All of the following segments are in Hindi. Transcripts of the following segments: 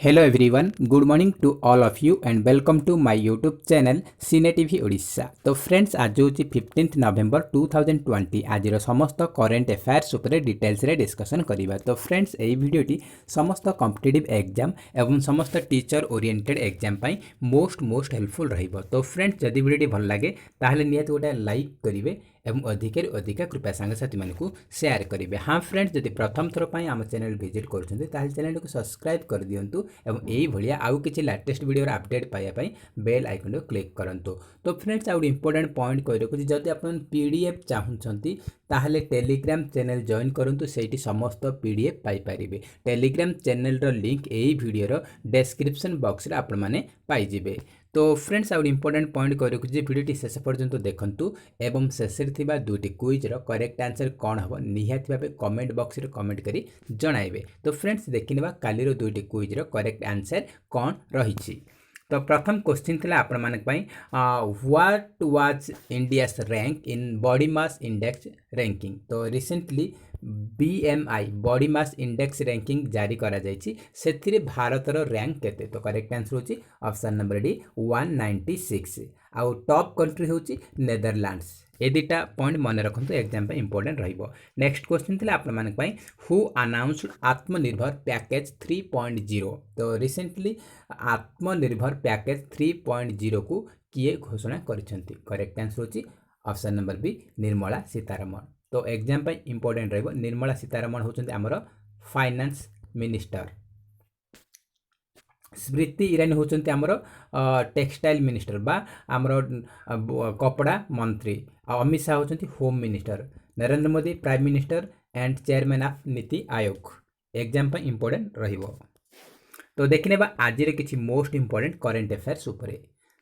Hello everyone, good morning to all of you and welcome to my YouTube channel Cine TV Odisha. तो फ्रेंड्स आज हूँ 15 नवेम्बर 2020 आज समस्त करेन्ट अफेयर्स उपरे डिटेल्स रे डिस्कशन करिबा। तो फ्रेंड्स एई वीडियोटी समस्त कॉम्पिटिटिव एग्जाम एवं समस्त टीचर ओरिएंटेड एग्जाम पाई मोस्ट हेल्पफुल रहिबो। तो फ्रेंड्स जदि वीडियोटी भल लागे ताहले नियत गोटे लाइक करिवे एवं अधिक कृपया सांगसाथी मानकु शेयर करेंगे। हाँ फ्रेंड्स जदि प्रथम थर पर आम चैनल विजिट करुँचे चैनल को सब्सक्राइब कर दिंतु एवं यही भाया आउ कि लेटेस्ट वीडियो अपडेट पाइबापी बेल आइकन को क्लिक करूँ। तो फ्रेंड्स आउ इंपोर्टेंट पॉइंट कही रखुच्छी जदि आप पीडीएफ चाहूँगी ताहले टेलीग्राम चैनल जॉइन करूँ से समस्त PDF Piper. Telegram channel link यही वीडियो डेस्क्रिप्शन बॉक्स रे आपण माने पाइबे। तो फ्रेंड्स आउ इंपोर्टेंट पॉइंट कही रखुच्छी वीडियो शेष पर्यंत देखंतु एवं शेष दुईटी क्विज करेक्ट आंसर कौन हम निहाती भाव कमेंट बॉक्स रे कमेंट करी जणाइबे। तो फ्रेंड्स देखिनिबा कालीर दुईटी क्विज करेक्ट आंसर कौन रही। तो प्रथम क्वेश्चन थिला आपण मानक पई what was India's rank in body mass index ranking. तो recently BMI body mass index ranking जारी करा जायछि सेथिरे भारतर रैंक केते। तो करेक्ट आंसर होछि ऑप्शन नंबर डी 196। आउ टॉप कंट्री होछि नेदरलैंड्स। ए दुटा पॉइंट मन रखंतु एग्जाम पे इंपोर्टेंट रहिबो। नेक्स्ट क्वेश्चन थिला आपण मानक पई हु अनाउंस्ड आत्मनिर्भर पैकेज 3.0। तो रिसेंटली आत्मनिर्भर पैकेज 3.0 को किए घोषणा करिसेंती। करेक्ट आंसर होछि option number B Nirmala Sitharaman. तो एग्जाम पे इंपोर्टेंट रहिबो निर्मला सीतारमण होचंती हमर फाइनेंस मिनिस्टर, स्मृति ईरानी होचंती हमर टेक्सटाइल मिनिस्टर बा हमर कपड़ा मंत्री, अमित शाह होचंती home minister, Narendra Modi prime minister and chairman of NITI Aayog. Exam पे इंपोर्टेंट रहिबो। तो देखने बा आज रे किछि मोस्ट इंपोर्टेंट करेंट अफेयर्स उपरे।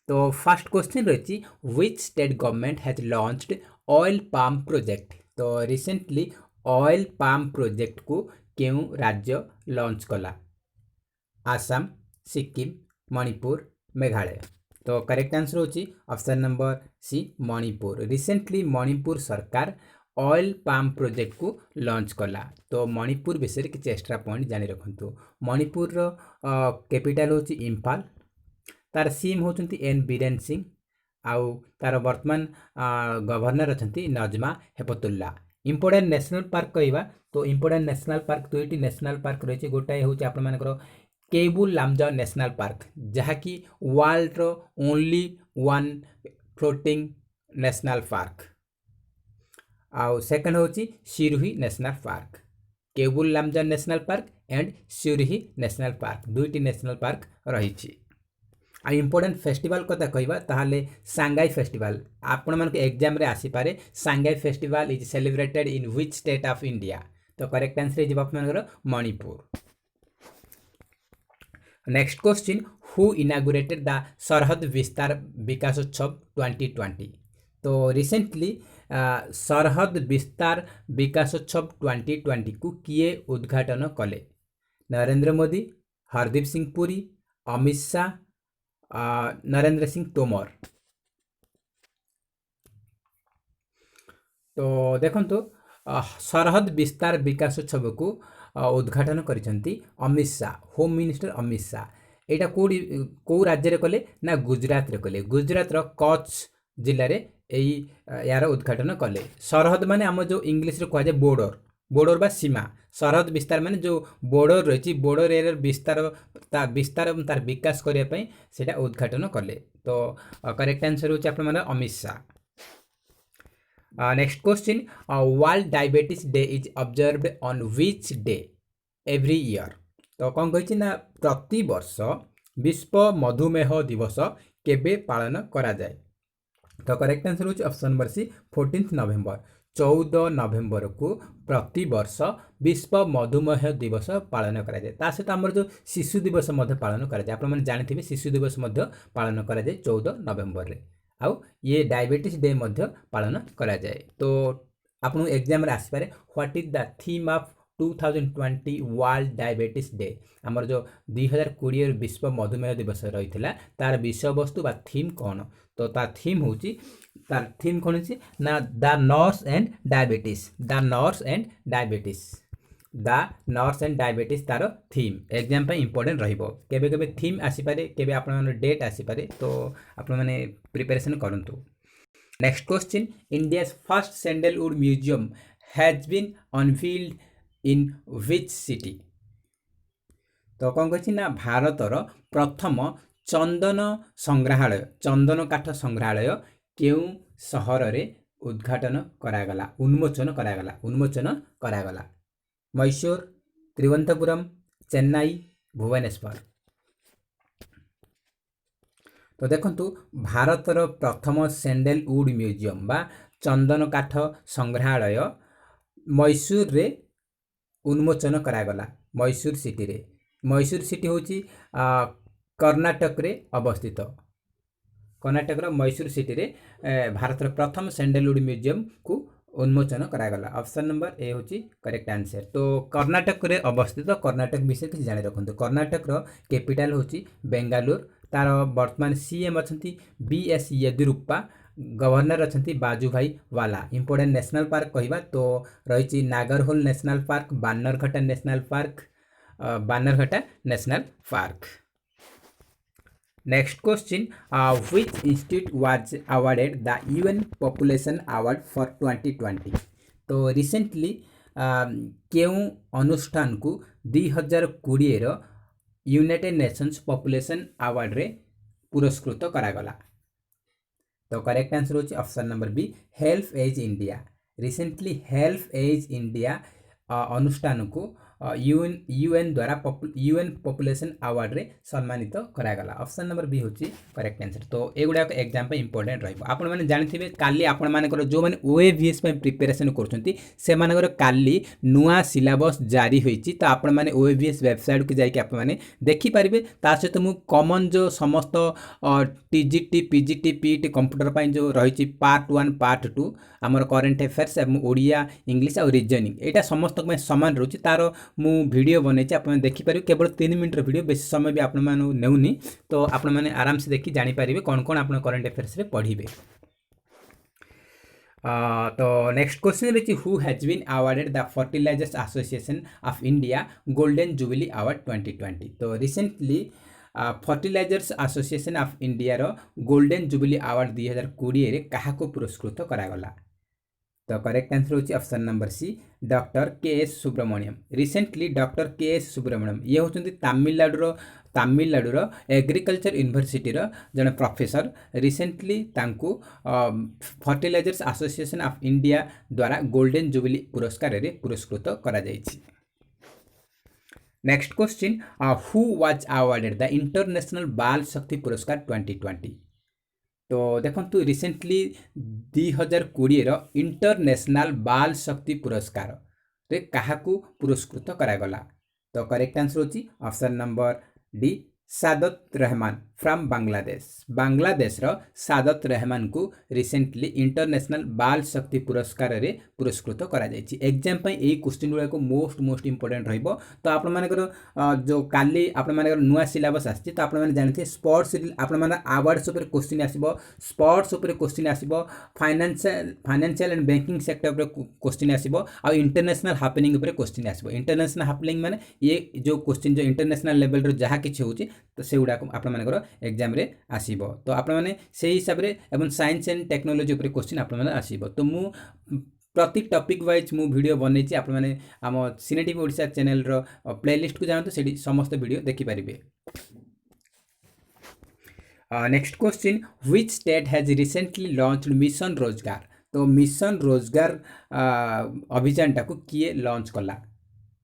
तो फर्स्ट क्वेश्चन रही which state government has launched oil palm project. तो रिसेंटली ऑयल पाम प्रोजेक्ट को क्यों राज्य लॉन्च कला? आसाम, सिक्किम, मणिपुर, मेघालय। तो करेक्ट आंसर होची option number C Manipur. Recently Manipur सरकार ऑयल पाम प्रोजेक्ट को लॉन्च कला। तो मणिपुर विषय किसी एक्स्ट्रा पॉइंट जानी रखु। मणिपुर कैपिटल होची इम्फाल, तार सीएम होचंती एन बीरेन सिंह, आउ तार वर्तमान गवर्नर अछंती Najma Heptulla. Important national park कहवा तो इंपोर्टेंट नेशनल पार्क दुईटी नेशनल पार्क रही। गोटाए होची आपण मानकर केबुल लामजाओ नेशनल पार्क जहाँकि वर्ल्ड रो only one floating national park, आउ सेकंड होची Sirohi national park. Keibul Lamjao national park and Sirohi national park दुईटी नेशनल पार्क रही। आ इंपोर्टेंट फेस्टिवल कथा कहवा ताहले सांगाई फेस्टिवल आपण मान एग्जाम रे आसी पारे। Sangai festival is celebrated in which state of India. तो करेक्ट आंसर इज आपनकर Manipur. Next question who inaugurated the Sarhad Vistar विकासोत्सव 2020। तो रिसेंटली सरहद विस्तार विकासोत्सव 2020 को किए उद्घाटन कले? नरेंद्र मोदी, हरदीप सिंह पुरी, अमित शाह, नरेंद्र सिंह तोमर। तो देखंतु सरहद विस्तार विकासोत्सव को उद्घाटन करिसेंती अमित शाह, होम मिनिस्टर अमित शाह। एटा को राज्य रे कले ना गुजरात रे कले। गुजरात रो कच्छ जिल्ला रे एई यार उद्घाटन कले। सरहद माने हम जो इंग्लिश रे कहै जे बॉर्डर, बॉर्डर बा सीमा। सरहद विस्तार माने जो बॉर्डर रही बॉर्डर एरिया विस्तार तार विकास करने पई सेटा उद्घाटन कले। तो करेक्ट आंसर होची आपण माने Amit Shah. Next question world diabetes day is observed on which day every year. तो कौन कही ना प्रति वर्ष विश्व मधुमेह दिवस केबे पालन करा जाए? तो करेक्ट आंसर होची ऑप्शन नंबर सी 14 नवेम्बर। 14 नवेम्बर को प्रति वर्ष विश्व मधुमेह दिवस पालन करा जाए। ता सहित आमर जो शिशु दिवस मध्य पालन करा जाए। आपण माने जानिथिबे शिशु दिवस मध्य पालन करा जाए 14 नवेम्बर रे। आउ ये डायबिटीज डे मध्य पालन करा जाए। तो आपन एग्जाम रे आसी पारे what is the theme of 2020 world diabetes day. आमर जो 2020 विश्व मधुमेह दिवस रही तार विषय वस्तु बा थीम कौन? तो तार थीम होची तार थीम कौन होची ना the nurse and diabetes, the nurse and diabetes. The nurse and diabetes तार थीम एग्जाम इंपोर्टेंट रहिबो केबे केबे थीम आसीपारे केबे आपण डेट आसीपारे तो आपण माने प्रिपरेशन करंतु। Next question India's first sandalwood museum has been unveiled in which city. तो कौन कही ना भारतर प्रथम चंदन संग्रहालय चंदन काठ संग्रहालय केउ सहर रे उद्घाटन करागला उन्मोचन करागला मैसूर त्रिवंतपुरम चेन्नई भुवनेश्वर। तो देखंतु भारतर प्रथम सैंडलवुड म्यूजियम बा चंदन काठ संग्रहालय मैसूर रे उन्मोचन करागला मैसूर सिटी रे। मैसूर सिटी हूँ कर्णाटक रे अवस्थित कर्णाटक मैसूर सिटी रे भारत प्रथम सैंडलवुड म्यूजियम को उन्मोचन करागला। ऑप्शन नंबर ए हूँ करेक्ट आंसर। तो कर्णाटक रे अवस्थित कर्णाटक विषय किसी जानी रखते कर्णाटक कैपिटल हूँ बेंगालुर तार वर्तमान सीएम अच्छा बीएस येदियुरप्पा गवर्नर अच्छा बाजूभाई वाला। इंपोर्टेंट नेशनल पार्क कहवा तो रही Nagarhole national park Bannerghatta national park Bannerghatta national park. Next question which institute was awarded the UN population award for 2020। तो रिसेंटली केउ अनुष्ठान को 2020 रो यूनाइटेड नेशंस पॉपुलेशन अवार्ड रे पुरस्कृत करागला। तो करेक्ट आंसर होची option number B Help Age India. Recently Help Age India अनुष्ठान को यूएन द्वारा यूएन पॉपुलेशन अवार्ड रे सम्मानित करागला। ऑप्शन नंबर बी होची करेक्ट आंसर। तो एगुड़ा एग्जाम इंपोर्टेंट रहिबो आपण माने जानिथिबे काली आपण मानकर जो माने ओएवीएस पे प्रिपरेशन करछंती से मानकर काली नुआ सिलेबस जारी होईची। तो आपण माने ओएवीएस वेबसाइट को जाई आपण माने देखि परिबे। ता सहित मु कॉमन जो समस्त TGT PGT PT computer pine जो रहिची पार्ट 1 पार्ट 2 आमर करेंट अफेयर्स एवं ओडिया इंग्लिश और रीजनिंग एटा समस्त में समान रहउची। तार मु वीडियो बनैछि आपण देखि परिबे केवल 3 मिनिट वीडियो बेसी समय भी आपण माने नेउनी। तो आपण माने आराम से देखि जानि परिबे कोन कोन आपण करेंट अफेयर्स रे पढिबे। तो नेक्स्ट क्वेश्चन रही who has been awarded the fertilizers association of India golden jubilee award 2020। तो recently fertilizers association of India रो गोल्डन जुबिली अवार्ड 2020 रे काहाको पुरस्कृत करागला। तो करेक्ट आंसर होची option number C doctor K S Subramaniam. Recently doctor K S Subramaniam ये होचंती तमिलनाडु एग्रीकल्चर यूनिवर्सिटी जन प्रोफेसर। रिसेंटली तांको फर्टिलाइजर्स एसोसिएशन ऑफ इंडिया द्वारा गोल्डन जुबिली पुरस्कार रे पुरस्कृत करा जायछि। Next question who was awarded the international Bal Shakti पुरस्कार 2020। तो देखंतु रिसेंटली 2020 रो इंटरनेशनल बाल शक्ति पुरस्कार रे काहाकू पुरस्कृत करागला। तो करेक्ट आंसर होची option number D Saadat Rahman from Bangladesh रो सादत रहमान को रिसेंटली इंटरनेशनल बाल शक्ति पुरस्कार रे पुरस्कृत करा जायछि। एग्जाम पई एई क्वेश्चन गुडा को मोस्ट इंपोर्टेंट रहइबो। तो आपण मानकर जो काली आपण मानकर नुआ सिलेबस आछि तो आपण माने जानथे स्पोर्ट्स आपण माने अवार्ड्स ऊपर क्वेश्चन आसीबो स्पोर्ट्स ऊपर क्वेश्चन आसीबो फाइनेंशियल एंड बैंकिंग सेक्टर ऊपर क्वेश्चन आसीबो आ इंटरनेशनल हैपनिंग ऊपर क्वेश्चन आसीबो। इंटरनेशनल हैपनिंग माने ये जो क्वेश्चन जो इंटरनेशनल लेवल रो जहा किछ होउची तो से गुडा आपण मानकर एग्जाम रे आसीबो। तो आपण माने सेही हिसाब रे एवं साइंस एंड टेक्नोलॉजी ऊपर क्वेश्चन आपण माने आसीबो। तो मु प्रति टॉपिक वाइज मु वीडियो बनैछि आपण माने आम सिनेटिव ओडिसा चैनल रो प्लेलिस्ट को जानतो सेठी समस्त वीडियो देखि परिबे। Next question which state has recently launched mission Rozgar. तो मिशन रोजगार अभियान टाको किए लॉन्च कला।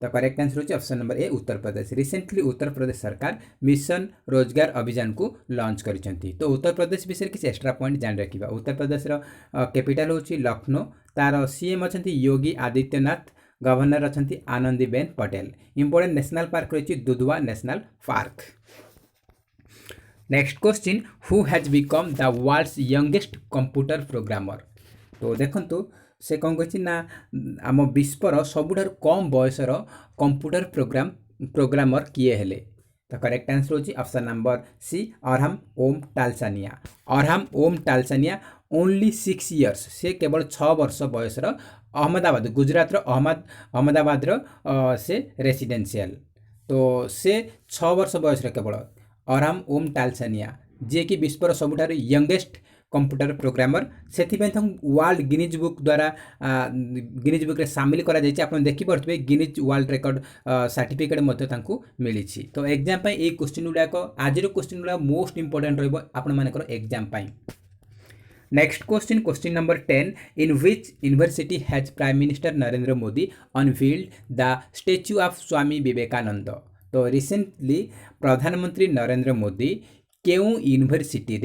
तो करेक्ट आंसर होची option number A Uttar Pradesh. Recently Uttar Pradesh सरकार मिशन रोजगार अभियान को लॉन्च करिसेंती। तो उत्तर प्रदेश विषय किसी एक्स्ट्रा पॉइंट जान रखिबा। उत्तर प्रदेश रो कैपिटल होची लखनऊ तार सीएम अछंती योगी आदित्यनाथ गवर्नर अछंती Anandiben Patel. Important national park रही Dudhwa national park. Next question who has become the world's youngest computer programmer. तो देखंतु से कौन कही ना आम विश्वर सबुठार कम बयसर कंप्यूटर प्रोग्रामर किए हेले। तो करेक्ट आंसर होची ऑप्शन नंबर सी अरहम ओम टालसानिया। ओनली 6 इयर्स से केवल 6 वर्ष बयसर अहमदाबाद गुजरात अहमदाबाद से रेसिडेंशियल। तो से 6 वर्ष बयस केवल अराम ओम टालसानिया जी कि विश्वर सबुठार यंगेस्ट कंप्यूटर प्रोग्रामर से वर्ल्ड गिनीज बुक द्वारा गिनीज बुक रे सामिल करा जायछि। आपण देखि परथबे गिनीज वर्ल्ड रिकॉर्ड सर्टिफिकेट मध्य तांकु मिलिछि। तो एग्जाम पई ए क्वेश्चन गुडाक आजिर क्वेश्चन गुडा मोस्ट इंपोर्टेंट रहबो आपण मानकर एग्जाम पई। Next question number 10 in which university has prime minister Narendra Modi unveiled the statue of Swami Vivekananda. तो रिसेंटली प्रधानमंत्री नरेंद्र मोदी केउ यूनिवर्सिटी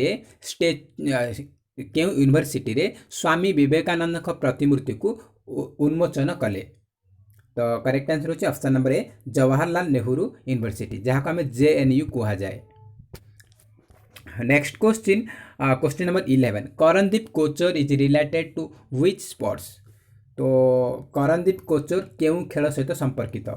रे स्वामी विवेकानंद का प्रतिमूर्ति को उन्मोचन कले। तो करेक्ट आंसर होची option number A Jawaharlal Nehru university जहाँ को हमें JNU कहा जाए। Next question number 11 Karandeep Kochar is related to which sports. तो करणदीप कोचर केउ खेल सहित संपर्कित।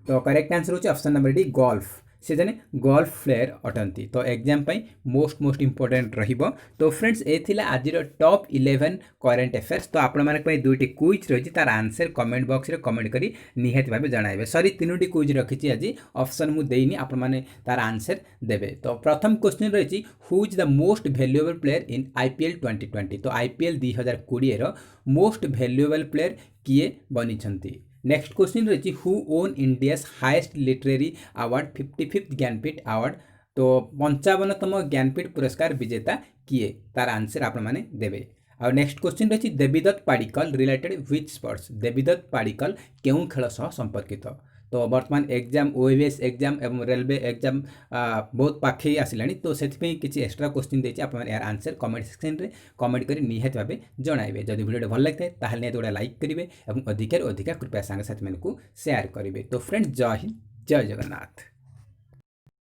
तो करेक्ट आंसर होची ऑप्शन नंबर डी गोल्फ। से जने गोल्फ प्लेयर अटंती। तो एग्जाम पई मोस्ट इंपोर्टेंट रहिबो। तो फ्रेंड्स ए थिला आजिर टॉप 11 करेंट अफेयर्स। तो आपण माने पई दुईटी क्विज रहिछि तार आंसर कमेंट बॉक्स रे कमेंट करी निहाती भाबे जणाइबे। सॉरी तीनोटी क्विज रखिछि आज ऑप्शन मु देइनी आपण माने तार आंसर देबे। तो प्रथम क्वेश्चन रहिछि who is the most valuable player in IPL 2020। तो IPL 2020 रो मोस्ट वैल्यूएबल प्लेयर किए बनिछंती। नेक्स्ट क्वेश्चन रही who won India's highest literary award 55th Jnanpith award. तो 55तम ज्ञानपीठ पुरस्कार विजेता किए तार आंसर आपण माने देबे। और नेक्स्ट क्वेश्चन रही Devidatt Padikkal related which sports. Devidatt Padikkal केउ खेल सह संपर्कित। तो वर्तमान एग्जाम OAS एग्जाम एवं रेलवे एग्जाम बहुत पाखे आसिलानी। तो से किसी एक्स्ट्रा क्वेश्चन देछि आपण यार आंसर कमेंट सेक्शन रे कमेंट करी निहाती भाबे जणाइबे। जदि वीडियो भल लागते ताहले निहाती गोटा लाइक करिवे एवं अधिक कृपया सांग साथी मानकु शेयर करिवे। तो फ्रेंड्स जय हिंद जय जगन्नाथ।